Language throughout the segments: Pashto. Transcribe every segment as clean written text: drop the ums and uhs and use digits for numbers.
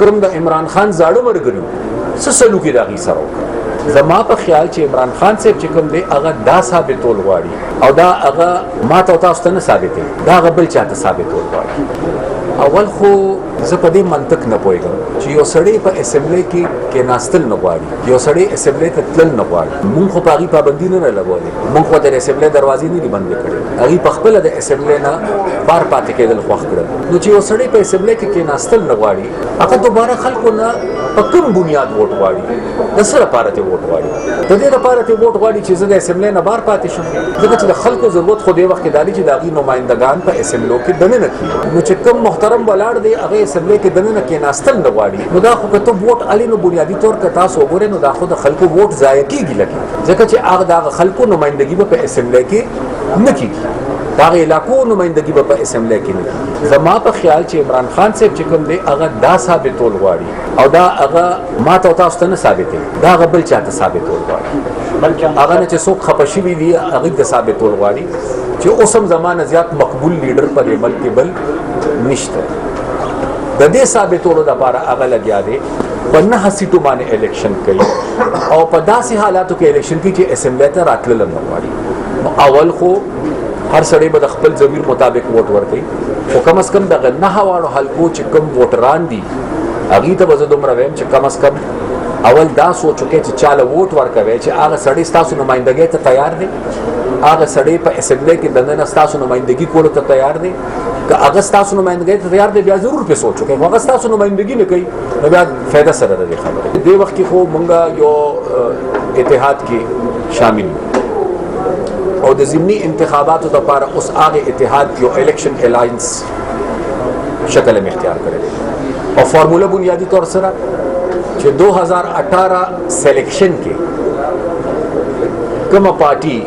کرم د عمران خان زاړه مرګري څه سلوکي راغی سره زما په خیال چې عمران خان صاحب چې کوم دی هغه دا ثابتول غواړي او دا هغه ما ته تاسو ته نه ثابتې دا هغه بل چاته ثابتول غواړي. اول خو زه په دې منطق نه پوهېږم چې یو سړی په اسمبلی کې ناستل نه غواړي، یو سړی اسمبلی ته تلل نه غواړي. مونږ خو په هغې پابندي نه لګولې، مونږ خو د اسمبلی دروازې نه دي بندې کړې، هغې په خپله د اسمبلی نه بار پاتې کېدل خوښ کړل. نو چې یو سړی په اسمبلی کې ناستل نه غواړي هغه دوباره خلکو نه په کوم بنیاد ووټ غواړي؟ د څه لپاره ته ووټ غواړي؟ د دې لپاره ته ووټ غواړي چې زه د اسمبلی نه بار پاتې شم، ځکه چې د خلکو ضرورت خو دې وخت کې دا دی چې د هغې نمایندګان په اسمبلیو کې دننه کړي. نو چې کوم محترم ولاړ دی هغه اسمبلی کې دننه کېناستل نه غواړي، نو دا خو که ته ووټ الې نو بنیادي طور که تاسو وګورئ نو دا خو د خلکو ووټ ضایع کېږي لکه، ځکه چې هغه د هغه خلکو نمایندګي به په اسمبلی کې نه کېږي، د هغې علاقو نمایندګي به په اسمبلی کې نه کېږي. زما په خیال چې عمران خان صاحب چې کوم دی هغه دا ثابتول غواړي او دا هغه ما ته تاسو ته نه ثابتې، دا هغه بل چاته ثابتول غواړي، هغه نه چې څوک خفه شوي دي هغې ته ثابتول غواړي چې اوس هم زمانه زیات مقبول لیډر په دې ملک کې بل نشته. د دې ثابتولو لپاره هغه لګیا دی په 9 سیټو باندې الیکشن کوي او په داسې حالاتو کې الیکشن کوي چې اسمبلی ته راتلل هم نه غواړي. نو اول خو هر سړی به د خپل ضمیر مطابق ووټ ورکوي، خو کم از کم دغه 9 واړو حلقو چې کوم ووټران دي هغې ته به زه دومره وایم چې کم از کم اول دا سوچ وکړئ چې چاله ووټ ورکوئ چې هغه سړی ستاسو نمایندګۍ ته تیار دی، هغه سړی په اسمبلی کې دننه ستاسو نمایندګي کولو ته تیار دی. که هغه ستاسو نمایندګۍ ته تیار دی بیا ضرور پې سوچ وکړئ، خو هغه ستاسو نمایندګي نه کوي نو بیا فایده سره د دې خبرې. دې وخت کې خو مونږ یو اتحاد کې شامل یو او د ضمني انتخاباتو لپاره اوس هغه اتحاد یو الیکشن الاینس شکل هم اختیار کړی دی او فارموله بنیادي طور سره چې 2018 سلیکشن کې کومه پارټي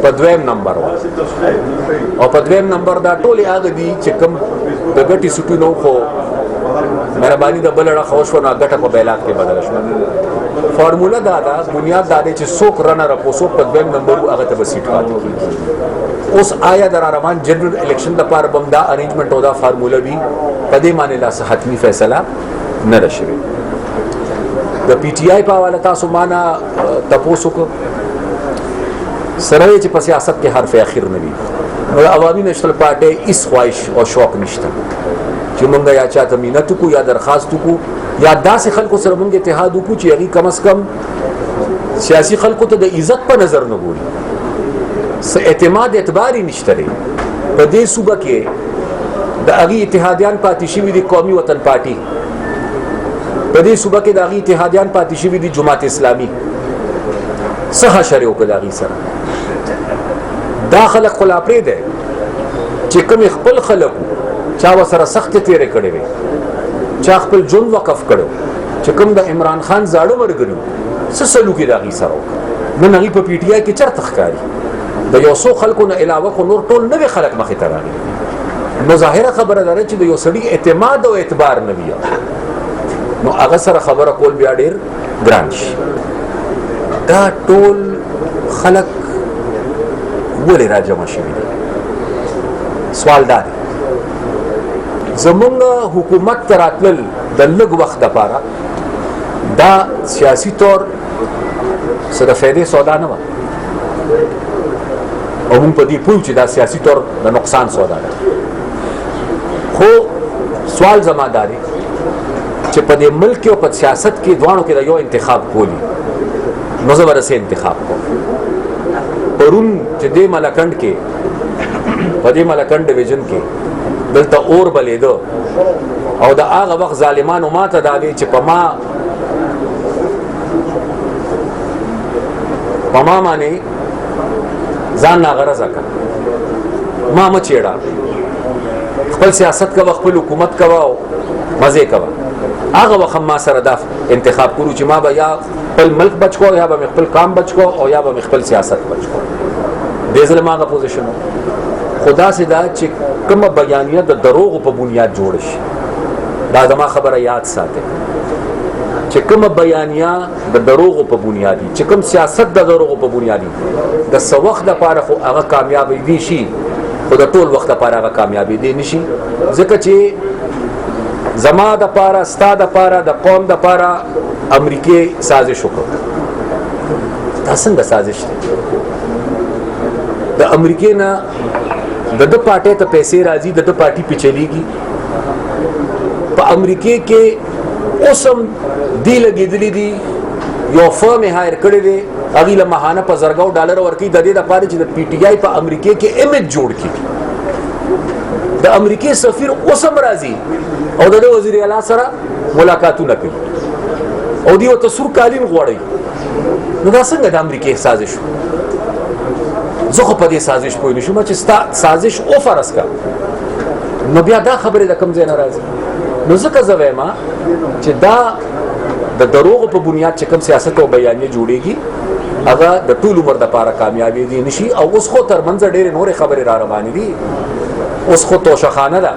په 2م نمبر و او په 2م نمبر دا ټولې هغه دي چې کوم د ګټې سټونو خو مهرباني د بل اړخ وشوه نو ګټه په بیلات کې بدله شوه. فارموله دا ده، بنیاد دا دی چې څوک رنر اپ څوک په 2م نمبر و هغه ته به سیټ پاتې کېږي. اوس آیا د راروان جنرال الیکشن لپاره به هم دا ارینجمنټ او دا فارموله وي؟ په دې باندې لا څه حتمي فیصله نه ده شوې. د پی ټي آی په حواله تاسو مانه تپوس وکړو سره چې په سیاست کې حرف اخر نه وي، نو عوامي نېشنل پارټۍ هېڅ خواهش او شوق نشته چې مونږ یا چاته مینت وکړو یا درخواست وکړو یا داسې خلکو سره مونږ اتحاد وکړو چې هغې کم از کم سیاسي خلکو ته د عزت په نظر نه ګوري، څه اعتماد اعتبار یې نشته دی. په دې صوبه کې د هغې اتحادیان پاتې شوي دي قومي وطن پارټي، په دې صوبه کې د هغې اتحادیان پاتې شوي دي جماعت اسلامي. څه حشر یې وکړه د هغې سره؟ دا خلک خو لا پرېږدی چې کوم خپل خلک چا ورسره سختې تېرې کړې وې، چا خپل ژوند وقف کړی چې کوم د عمران خان زاړه ملګري څه سلوک یې د هغې سره وکړه. نن هغې په پی ټي آی کې چېرته ښکاري؟ د یو څو خلکو نه علاوه خو نور ټول نوي خلک مخې ته راغلي. نو ظاهره خبره ده چې د یو سړي اعتماد او اعتبار نه وي، نو هغه سره خبره کول بیا ډېر ګران شي. دا ټول خلک ولې راجمع شوي دي؟ سوال دا دی. زمونږ حکومت ته راتلل د لږ وخت دپاره دا سیاسي طور څه د فایدې سودا نه وه او مونږ په دې پوه چې دا سیاسي طور د نقصان سودا ده. خو سوال زما دا دی چې په دې ملک او په سیاست کې دواړو کې د یو انتخاب کولی، نو زه به رسې انتخاب کوم. پرون چې دې ملکنډ کې په دې ملکنډ ډویژن کې دلته اور بلیده او د هغه وخت ظالمانو ما ته دا وی چې په ما باندې ځان ناغرضه کړه، ما مه چېړه، خپل سیاست کوه، خپل حکومت کوه او مزې کوه. هغه وخت ما سره دا انتخاب کړو چې ما به یا خپل ملک بچ کو یا به مې خپل کام بچ کو او یا به مې خپل سیاست بچ کو. دې ځل ما هغه پوزیشن خدا سے دا چې کومه بیانیه د دروغو په بنیاد جوړ شي. دا زما خبره یاد ساتئ چې کومه بیانیه د دروغو په بنیادي، چې کوم سیاست د دروغو په بنیادي د څه وخت لپاره خو هغه کامیابی شي، خو د ټول وخت لپاره هغه کامیابی دی نشي، ځکه چې زما د پاره ستا د پاره د قوم د پاره امریکای سازش وکړ. دا څنګه سازش دی؟ د امریکای نه د پارټي ته پیسې راځي، د پارټي په چلیږي. په امریکای کې اوسم دی لګېدلې دي، یو فرم هایر کړی دی، هغې له ماهانه په زرګو ډالر ورکوي د دې دپاره چې د پی ټي آی په امریکای کې امیج جوړ کړي. د امریکای سفیر اوسم راځي او د وزیر اعلی سره ملاقاتونه کوي او دی ورته سور کالین غواړي. نو دا څنګه د امریکای سازش؟ زه خو په دې سازش پوه نه شوم چې ستا سازش او فرض کا، نو بیا دا خبرې د کوم ځای نه راځي؟ نو ځکه زه وایم چې دا د دروغو په بنیاد چې کوم سیاست او بیانیه جوړیږي هغه د ټول عمر دپاره کامیابی دي نشي. او اوس خو تر منځ ډېرې نورې خبرې را روانې دي. اوس خو توشخانه ده،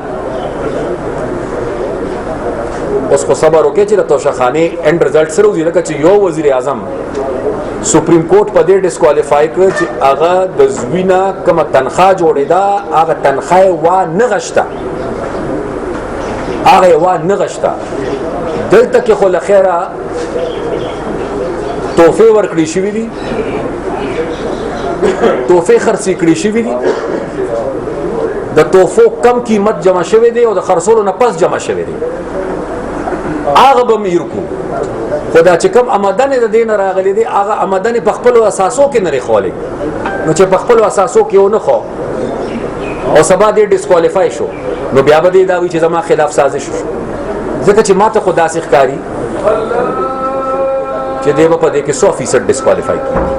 اوس خو صبر وکړئ چې د توشخانې اند رزلټ سره وځي. لکه چې یو وزیر اعظم سپریم کورټ په دې ډسکوالیفای کړ چې هغه د زوینه کومه تنخواه جوړېده هغه تنخواه یې وا نه غشته، هغه یې وا نه غشته. دلته کې خو له خیره تحفې ورکړې شوي دي، تحفې خرڅې کړې شوي دي، د تحفو کم قیمت جمع شوی دی او د خرڅولو نه پس جمع شوی دی. هغه به میر کو، خو دا چې کوم آمدن د دې نه راغلی دی هغه آمدن په خپلو اساسو کې نه ریښولی. نو چې په خپلو اساسو کې ونه خو او سبا دې ډسکوالیفای شو، نو بیا به دې دا وي چې زما خلاف سازش شو. ځکه چې ما ته خو داسې ښکاري چې دی به په دې کې 100% ډسکوالیفای کړي.